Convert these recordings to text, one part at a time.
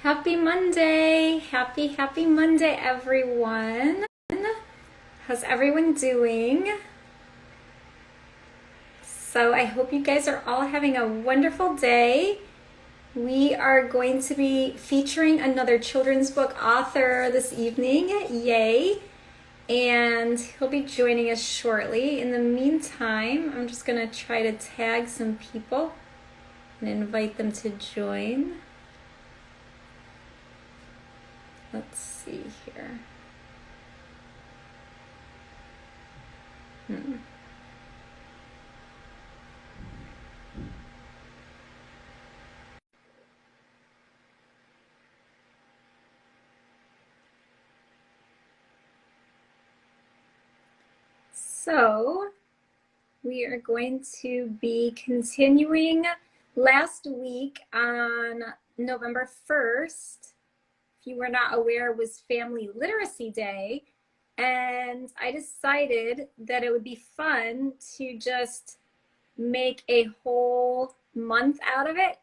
Happy Monday. Happy Monday, everyone. How's everyone doing? So I hope you guys are all having a wonderful day. We are going to be featuring another children's book author this evening. Yay. And he'll be joining us shortly. In the meantime, I'm just going to try to tag some people and invite them to join. Let's see here. So we are going to be continuing. Last week on November 1st, if you were not aware, was Family Literacy Day. And I decided that it would be fun to just make a whole month out of it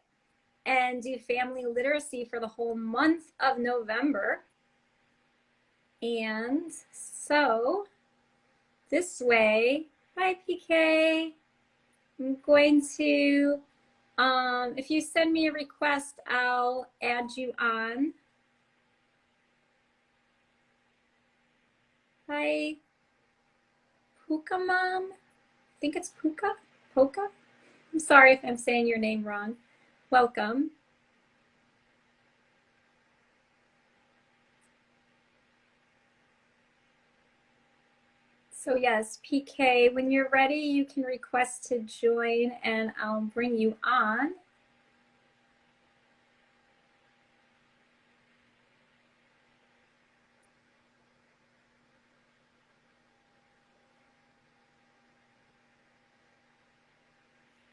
and do family literacy for the whole month of November. And so this way, hi PK, I'm going to, if you send me a request, I'll add you on. Hi, Puka Mom. I think it's Puka? Poka? I'm sorry if I'm saying your name wrong. Welcome. So yes, PK, when you're ready, you can request to join and I'll bring you on.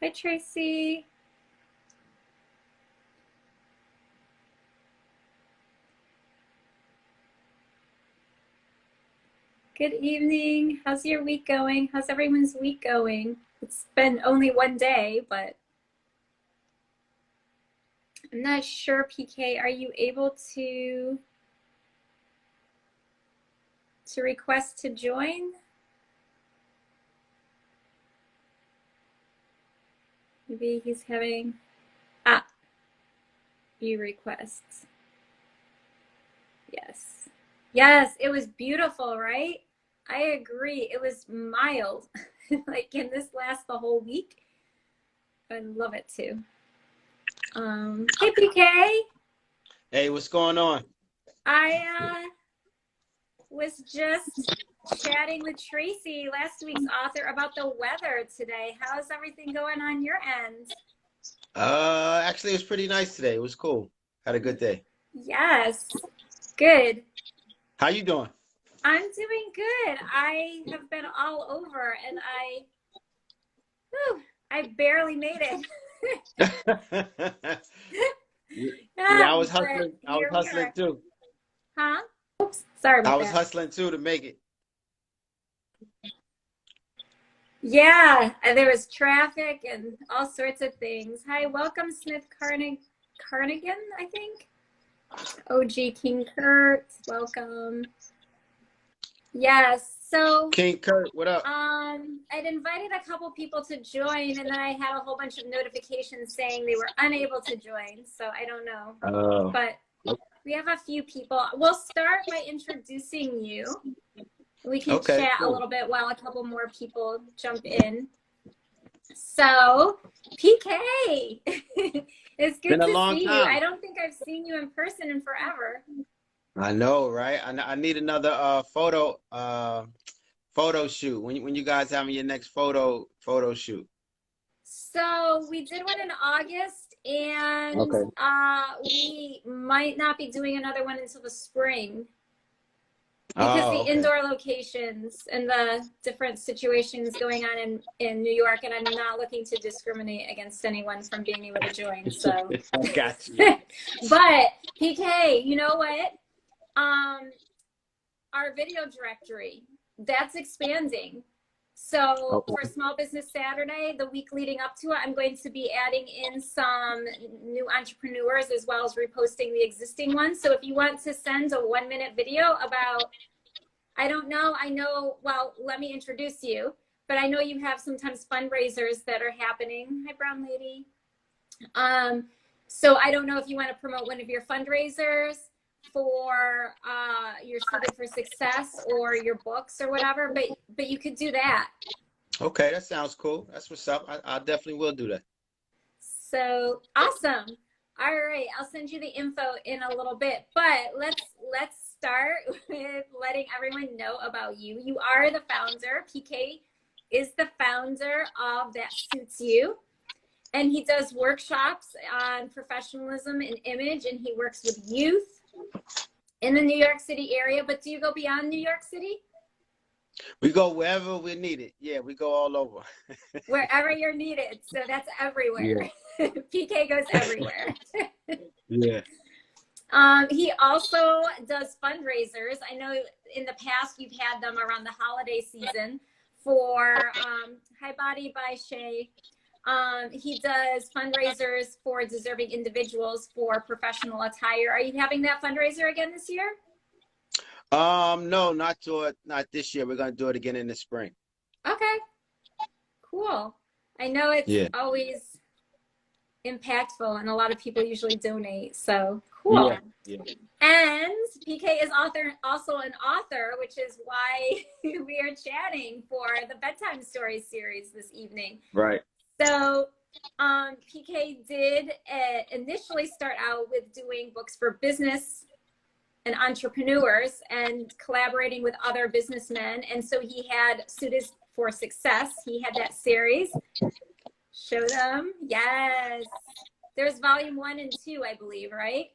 Hi, Tracy. Good evening. How's your week going? How's everyone's week going? It's been only one day, but I'm not sure, PK. Are you able to request to join? Maybe he's having view requests. Yes. Yes, it was beautiful, right? I agree. It was mild. Like, can this last the whole week? I love it too. Hey PK. Hey, what's going on? I was just chatting with Tracy, last week's author, about the weather today. How's everything going on your end? Actually, it was pretty nice today. It was cool. Had a good day. Yes, good. How you doing? I'm doing good. I have been all over and I barely made it. Yeah, I was hustling. I was Here we hustling are. too. Huh? Oops, sorry I about was that. hustling too to make it. Yeah, and there was traffic and all sorts of things. Hi, welcome Smith Carnigan, I think. OG King Kurt, welcome. Yes, so King Kurt, what up? I'd invited a couple people to join and then I had a whole bunch of notifications saying they were unable to join, so I don't know. Oh. But we have a few people. We'll start by introducing you. We can chat a little bit while a couple more people jump in. So, PK, it's good Been a to long see you. time. I don't think I've seen you in person in forever. I know, right? I need another photo shoot. When you guys having your next photo shoot? So we did one in August, and we might not be doing another one until the spring. Because the indoor locations and the different situations going on in New York, and I'm not looking to discriminate against anyone from being able to join. So, Got you. But PK, you know what? Our video directory, that's expanding. So Okay. for Small Business Saturday, the week leading up to it, I'm going to be adding in some new entrepreneurs as well as reposting the existing ones. So if you want to send a 1-minute video about, I don't know, I know, well, let me introduce you, but I know you have sometimes fundraisers that are happening. Hi, Brown Lady. So I don't know if you want to promote one of your fundraisers for your Suited for Success or your books or whatever, but you could do that. Okay, that sounds cool. That's what's up. I definitely will do that. So awesome. All right, I'll send you the info in a little bit, but let's start with letting everyone know about you. You are the founder. PK is the founder of That Suits You. And he does workshops on professionalism and image, and he works with youth in the New York City area. But do you go beyond New York City? We go wherever we need it. Yeah, we go all over. Wherever you're needed. So that's everywhere. Yeah. PK goes everywhere. Yeah. He also does fundraisers. I know in the past you've had them around the holiday season for Hi Body by Shay. He does fundraisers for deserving individuals for professional attire. Are you having that fundraiser again this year? No, not this year. We're gonna do it again in the spring. Okay, cool. I know it's always impactful, and a lot of people usually donate. So cool. Yeah. And PK is also an author, which is why we are chatting for the bedtime stories series this evening. Right. So PK did initially start out with doing books for business and entrepreneurs and collaborating with other businessmen. And so he had Suited for Success. He had that series. Show them. Yes. There's volume 1 and 2, I believe, right?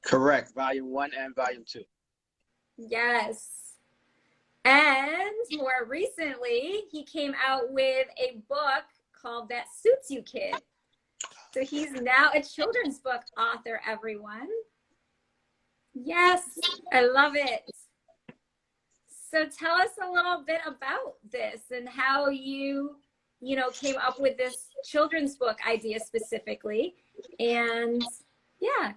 Correct. Volume 1 and volume 2. Yes. And more recently, he came out with a book called That Suits You, Kid. So he's now a children's book author, everyone. Yes, I love it. So tell us a little bit about this and how you came up with this children's book idea specifically. And yeah.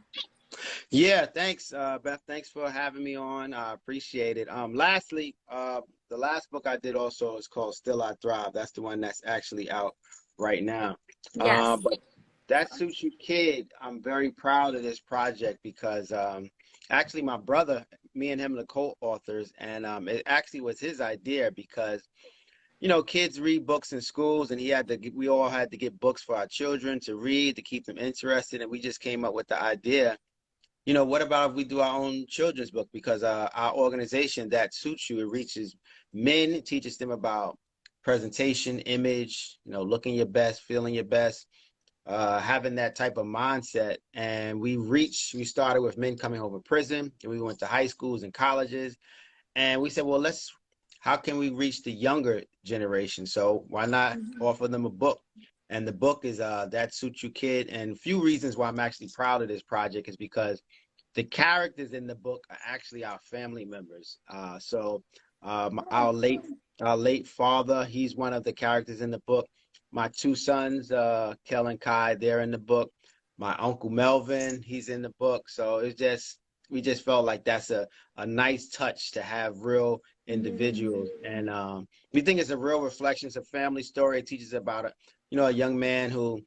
Yeah, thanks, Beth. Thanks for having me on. I appreciate it. Lastly, the last book I did also is called Still I Thrive. That's the one that's actually out right now. Yes. But That Suits You, Kid, I'm very proud of this project because actually my brother, me and him are the co-authors, and it actually was his idea because kids read books in schools, and we all had to get books for our children to read to keep them interested, and we just came up with the idea. What about if we do our own children's book? Because our organization, That Suits You, it reaches men, teaches them about presentation, image, looking your best, feeling your best, having that type of mindset. And we started with men coming home from prison, and we went to high schools and colleges. And we said, well, how can we reach the younger generation? So why not offer them a book? And the book is That Suits You, Kid. And a few reasons why I'm actually proud of this project is because the characters in the book are actually our family members. Our late father, he's one of the characters in the book. My 2 sons, Kel and Kai, they're in the book. My Uncle Melvin, he's in the book. So we just felt like that's a nice touch to have real individuals. And we think it's a real reflection. It's a family story. It teaches about a young man who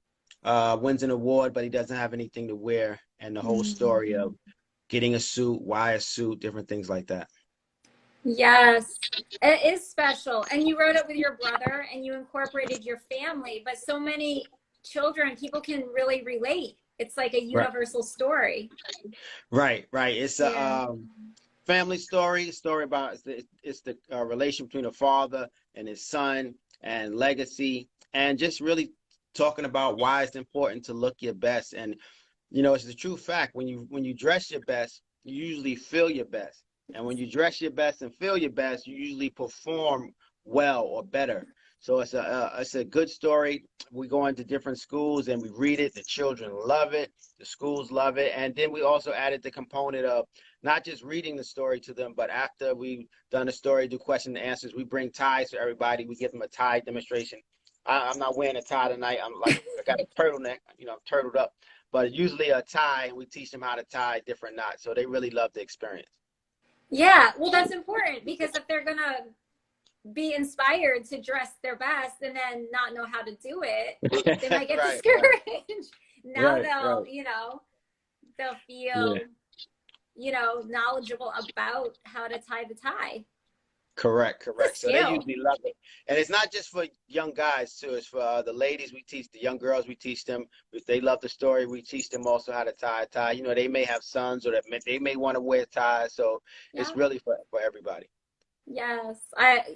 wins an award, but he doesn't have anything to wear. And the whole story of getting a suit, why a suit, different things like that. Yes, it is special. And you wrote it with your brother and you incorporated your family, but so many children, people can really relate. It's like a universal story. Right. It's a family story about it's the relation between a father and his son and legacy, and just really talking about why it's important to look your best. And it's the true fact, when you dress your best, you usually feel your best. And when you dress your best and feel your best, you usually perform well or better. So it's a good story. We go into different schools and we read it. The children love it. The schools love it. And then we also added the component of not just reading the story to them, but after we've done the story, do question and answers, we bring ties to everybody. We give them a tie demonstration. I'm not wearing a tie tonight. I got a turtleneck, I'm turtled up, but usually a tie, and we teach them how to tie different knots. So they really love the experience. Yeah, well, that's important because if they're going to be inspired to dress their best and then not know how to do it, they might get Right, discouraged. right. Now Right, they'll, right. they'll Yeah. feel, knowledgeable about how to tie the tie. Correct, It's a correct. So they skill. usually love it. And it's not just for young guys too. It's for the ladies. We teach the young girls. We teach them if they love the story. We teach them also how to tie a tie. They may have sons or they may want to wear ties. So Yeah. it's really for everybody. Yes.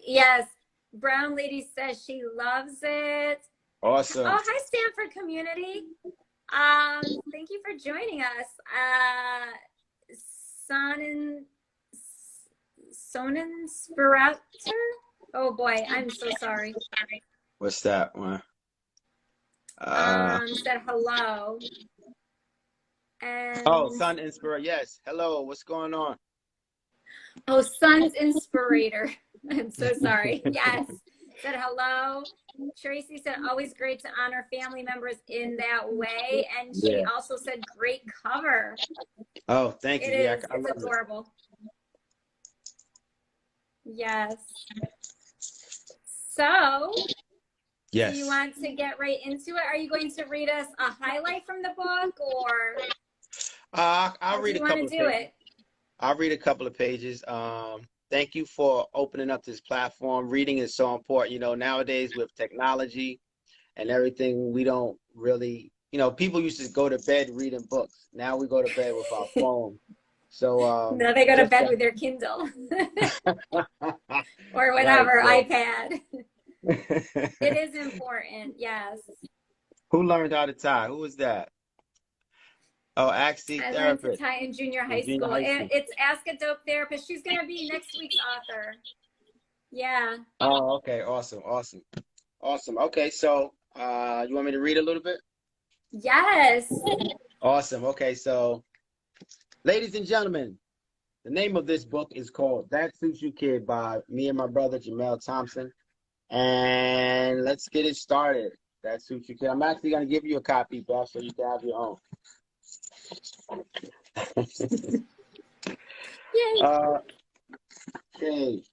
Yes. Brown Lady says she loves it. Awesome. Oh, hi Stanford community. Thank you for joining us. Sonnen Spirator. Oh boy, I'm so sorry. What's that one? Said hello. And Sun Inspirator. Yes. Hello. What's going on? oh, Sun's Inspirator. I'm so sorry. Yes. Said hello. Tracy said, always great to honor family members in that way. And she also said, great cover. Oh, thank you. It's adorable. Yes. So, yes. Do you want to get right into it? Are you going to read us a highlight from the book, or I'll read a couple of pages. I'll read a couple of pages. Thank you for opening up this platform. Reading is so important. Nowadays with technology and everything, we don't really, people used to go to bed reading books. Now we go to bed with our phone. So now they go to bed with their Kindle or whatever, right, iPad. It is important, yes. Who learned how to tie? Who was that? Oh, Axie I Therapist. learned to tie in junior high school. It's Ask a Dope Therapist. She's going to be next week's author. Yeah. Oh, okay. Awesome. Okay, so you want me to read a little bit? Yes. Awesome. Okay, so ladies and gentlemen, the name of this book is called That Suits You Kid by me and my brother Jamel Thompson. And let's get it started. That Suits You Kid. I'm actually going to give you a copy, Beth, so you can have your own. Yay. Okay.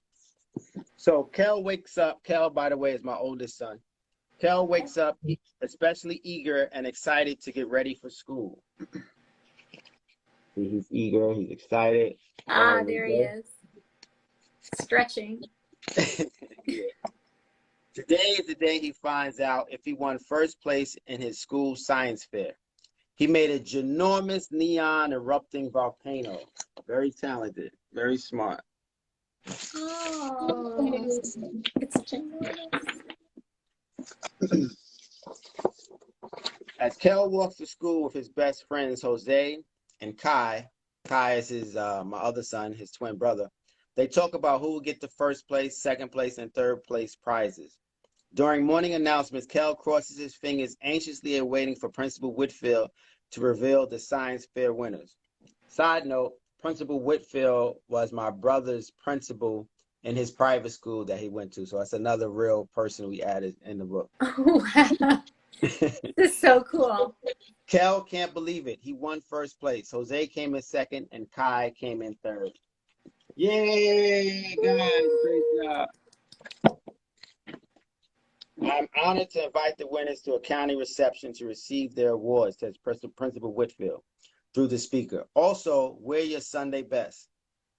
So Kel wakes up. Kel, by the way, is my oldest son. Kel wakes up especially eager and excited to get ready for school. He's eager. He's excited. There he is. Stretching. Today is the day he finds out if he won first place in his school science fair. He made a ginormous neon erupting volcano. Very talented. Very smart. Oh, it's ginormous. As Kel walks to school with his best friends, Jose and Kai is his my other son, his twin brother, they talk about who will get the first place, second place, and third place prizes. During morning announcements, Kel crosses his fingers, anxiously awaiting for Principal Whitfield to reveal the science fair winners. Side note, Principal Whitfield was my brother's principal in his private school that he went to. So that's another real person we added in the book. Oh, wow. This is so cool. Kel can't believe it. He won first place. Jose came in second and Kai came in third. Yay, guys. Great job. I'm honored to invite the winners to a county reception to receive their awards, says Principal Whitfield through the speaker. Also, wear your Sunday best.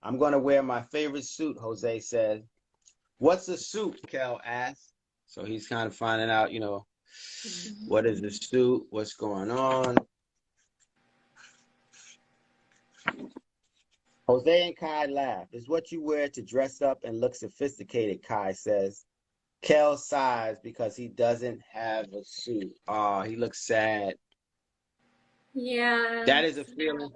I'm going to wear my favorite suit, Jose said. What's a suit? Kel asked. So he's kind of finding out, what is the suit? What's going on? Jose and Kai laugh. It's what you wear to dress up and look sophisticated, Kai says. Kel sighs because he doesn't have a suit. Oh, he looks sad. Yeah. That is a feeling.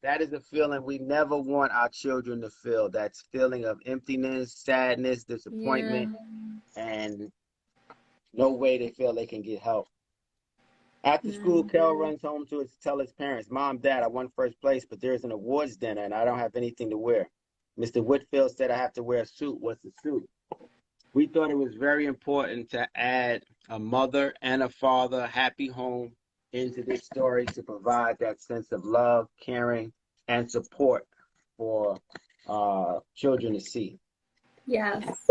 That is a feeling we never want our children to feel. That feeling of emptiness, sadness, disappointment. Yeah. And no way they feel they can get help. After school, Kel runs home to tell his parents, Mom, Dad, I won first place, but there's an awards dinner and I don't have anything to wear. Mr. Whitfield said I have to wear a suit. What's a suit? We thought it was very important to add a mother and a father happy home into this story to provide that sense of love, caring, and support for children to see. Yes.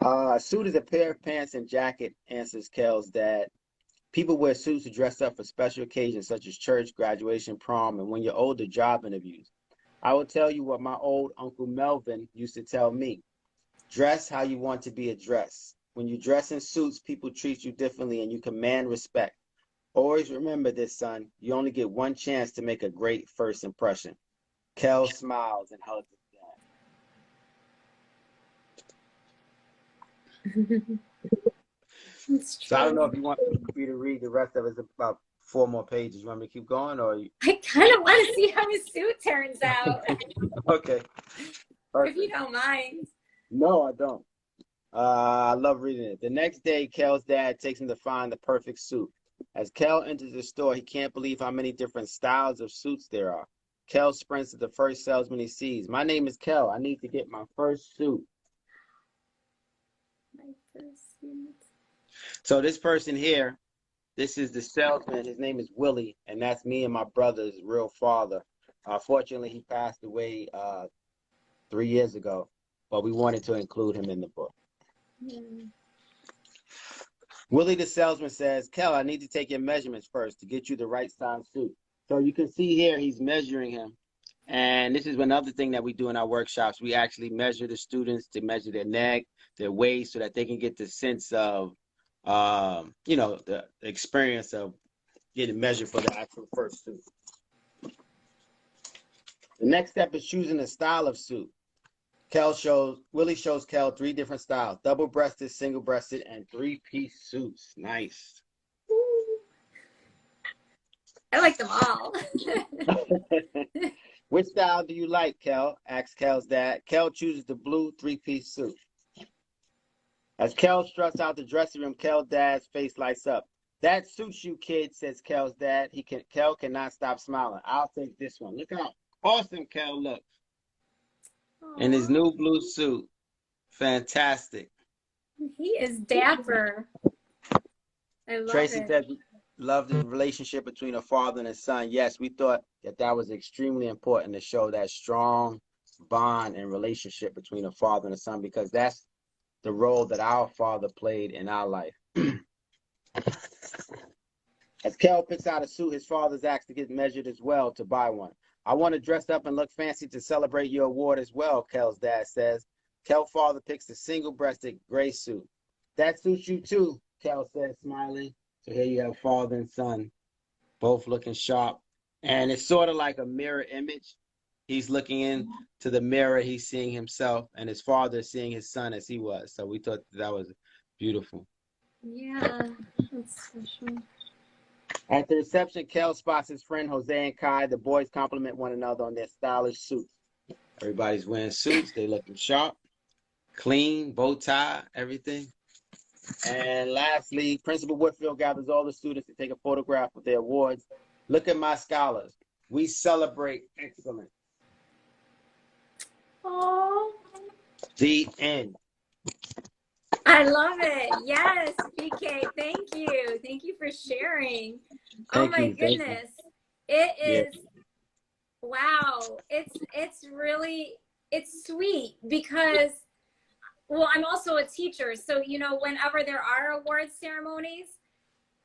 A suit is a pair of pants and jacket, answers Kel's dad. People wear suits to dress up for special occasions such as church, graduation, prom, and when you're older, job interviews. I will tell you what my old Uncle Melvin used to tell me. Dress how you want to be addressed. When you dress in suits, people treat you differently and you command respect. Always remember this, son. You only get one chance to make a great first impression. Kel smiles and hugs his dad. So I don't know if you want me to read the rest of it. It's about 4 more pages. You want me to keep going, or I kind of want to see how his suit turns out. Okay. Perfect. If you don't mind. No, I don't. I love reading it. The next day, Kel's dad takes him to find the perfect suit. As Kel enters the store, he can't believe how many different styles of suits there are. Kel sprints to the first salesman he sees. My name is Kel. I need to get my first suit. My first suit. So this person here, this is the salesman. His name is Willie, and that's me and my brother's real father. Fortunately, he passed away 3 years ago, but we wanted to include him in the book. Willie the salesman says, Kel, I need to take your measurements first to get you the right size suit. So you can see here he's measuring him. And this is another thing that we do in our workshops. We actually measure the students to measure their neck, their waist, so that they can get the sense of, the experience of getting measured for the actual first suit. The next step is choosing a style of suit. Willie shows Kel 3 different styles: double-breasted, single-breasted, and 3-piece suits. Nice. I like them all. Which style do you like, Kel? Asks Kel's dad. Kel chooses the blue 3-piece suit. As Kel struts out the dressing room, Kel's dad's face lights up. That suits you, kid, says Kel's dad. Kel cannot stop smiling. I'll take this one. Look how awesome Kel looks in his new blue suit. Fantastic. He is dapper. I love Tracy it. said, love the relationship between a father and a son. Yes, we thought that was extremely important to show that strong bond and relationship between a father and a son, because that's the role that our father played in our life. As Kel picks out a suit, his father's asked to get measured as well to buy one. I want to dress up and look fancy to celebrate your award as well, Kel's dad says. Kel's father picks a single-breasted gray suit. That suits you too, Kel says, smiling. So here you have father and son, both looking sharp. And it's sort of like a mirror image. He's looking into the mirror, he's seeing himself, and his father is seeing his son as he was. So we thought that was beautiful. Yeah, that's special. At the reception, Kel spots his friend Jose and Kai. The boys compliment one another on their stylish suits. Everybody's wearing suits. They looking sharp, clean, bow tie, everything. And lastly, Principal Whitfield gathers all the students to take a photograph with their awards. Look at my scholars. We celebrate excellence. Oh, The end. I love it. Yes, PK, thank you. Thank you for sharing. Oh my goodness. It is, wow. It's really, it's sweet because, well, I'm also a teacher. So, whenever there are award ceremonies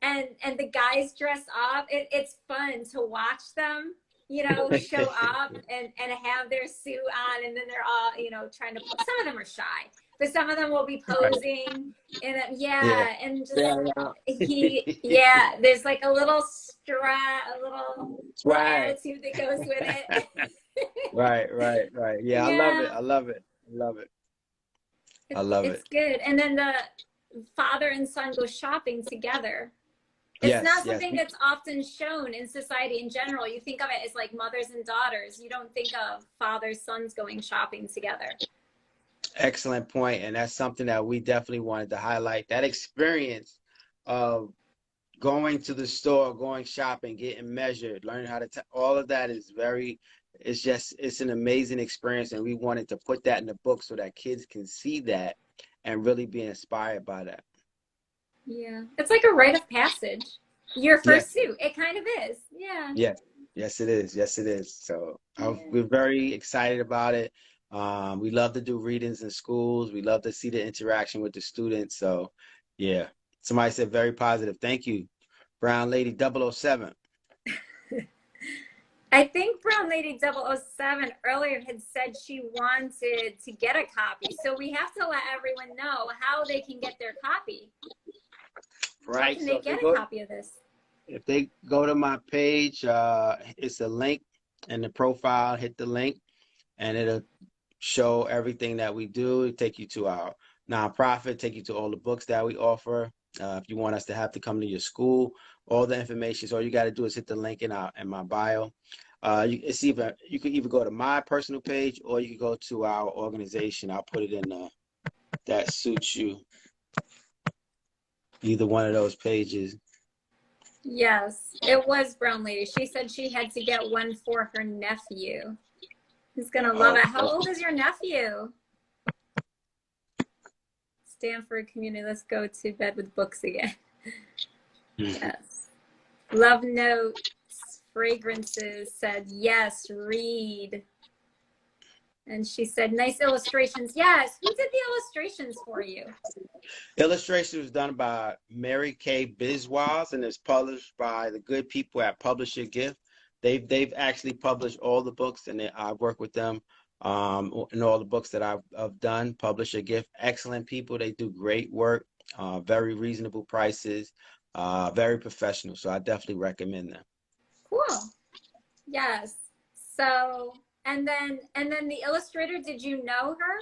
and the guys dress up, it's fun to watch them, show up and have their suit on, and then they're all, trying to, some of them are shy, but some of them will be posing and and just there's like a little attitude that goes with it. Right. Yeah, I love it. It's good. And then the father and son go shopping together. It's not something that's often shown in society in general. You think of it as like mothers and daughters. You don't think of fathers, sons going shopping together. Excellent point, and that's something that we definitely wanted to highlight. That experience of going to the store, going shopping, getting measured, learning how to all of that is very, it's just, it's an amazing experience, and we wanted to put that in the book so that kids can see that and really be inspired by that. Yeah. It's like a rite of passage. Your Yes, first suit. It kind of is. Yeah. yes, yes, it is. Yes, it is. So Yeah. we're very excited about it. We love to do readings in schools. We love to see the interaction with the students. So, yeah, somebody said very positive. Thank you, Brown Lady 007. I think Brown Lady 007 earlier had said she wanted to get a copy. So we have to let everyone know how they can get their copy. How Right. can So they get a copy of this? if they go to my page, it's a link in the profile. Hit the link, and it'll show everything that we do. It'll take you to our nonprofit, take you to all the books that we offer. If you want us to have to come to your school, all the information. So all you got to do is hit the link in my bio. You can either go to my personal page or you can go to our organization. I'll put it in that suits you. Either one of those pages. Yes, it was Brown Lady. She said she had to get one for her nephew. He's gonna love it. How old is your nephew? Stanford Community. Let's go to bed with books again. Yes. Love notes, fragrances said, yes, read. And she said, nice illustrations. Yes. Who did the illustrations for you? Illustration was done by Mary Kay Biswas and is published by the good people at Publish Your Gift. They've actually published all the books, and I work with them in all the books that I've done. Publish Your Gift, excellent people. They do great work, very reasonable prices, very professional. So I definitely recommend them. Cool. Yes. So, and then the illustrator, did you know her?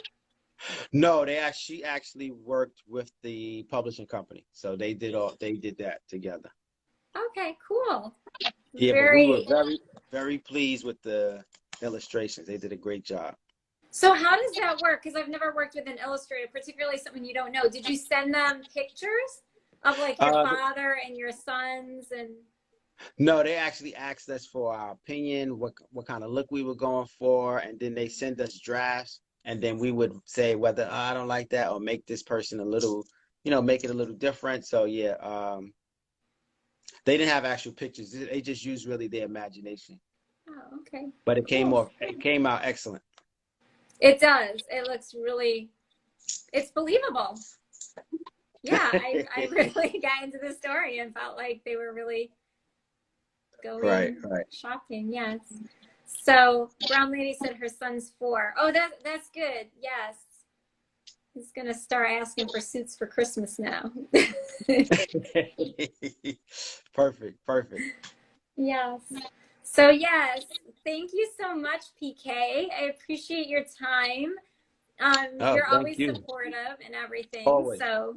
No, she actually worked with the publishing company, so they did that together. Okay, cool. Yeah, but we were very, very pleased with the illustrations. They did a great job. So how does that work? Because I've never worked with an illustrator, particularly someone you don't know. Did you send them pictures of like your father and your sons and? No, they actually asked us for our opinion, what kind of look we were going for, and then they send us drafts, and then we would say whether I don't like that or make this person a little, make it a little different. So yeah, they didn't have actual pictures. They just used really their imagination. Oh, okay. But it came out excellent. It does. It looks really, it's believable. Yeah, I really got into the story and felt like they were really going shopping. Yes. So Brown Lady said her son's 4. Oh, that's good. Yes. He's gonna start asking for suits for Christmas now. Perfect. Yes. So yes, thank you so much, PK. I appreciate your time. You're always supportive and everything. Always. So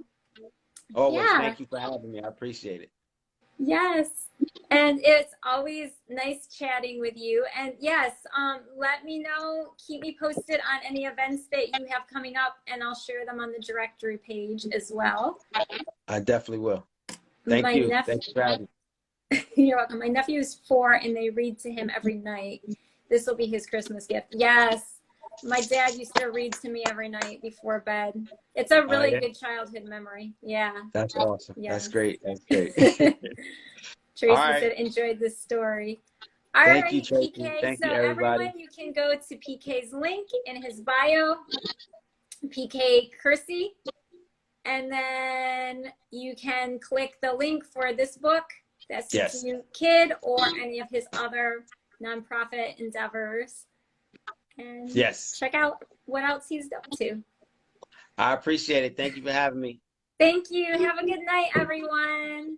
always. Yeah. Thank you for having me. I appreciate it. Yes. And it's always nice chatting with you. And yes, let me know, keep me posted on any events that you have coming up, and I'll share them on the directory page as well. I definitely will. Thank you. Thanks for having me. You're welcome. My nephew is 4 and they read to him every night. This will be his Christmas gift. Yes. My dad used to read to me every night before bed. It's a really good childhood memory. Yeah. That's awesome. Yes. That's great. Tracy said, enjoyed this story. All right, you, PK. Thank so you, everybody. Everyone, you can go to PK's link in his bio, PK Kersey, and then you can click the link for this book, That's You Kid, or any of his other nonprofit endeavors. And check out what else he's up to. I appreciate it. Thank you for having me. Thank you. Have a good night, everyone.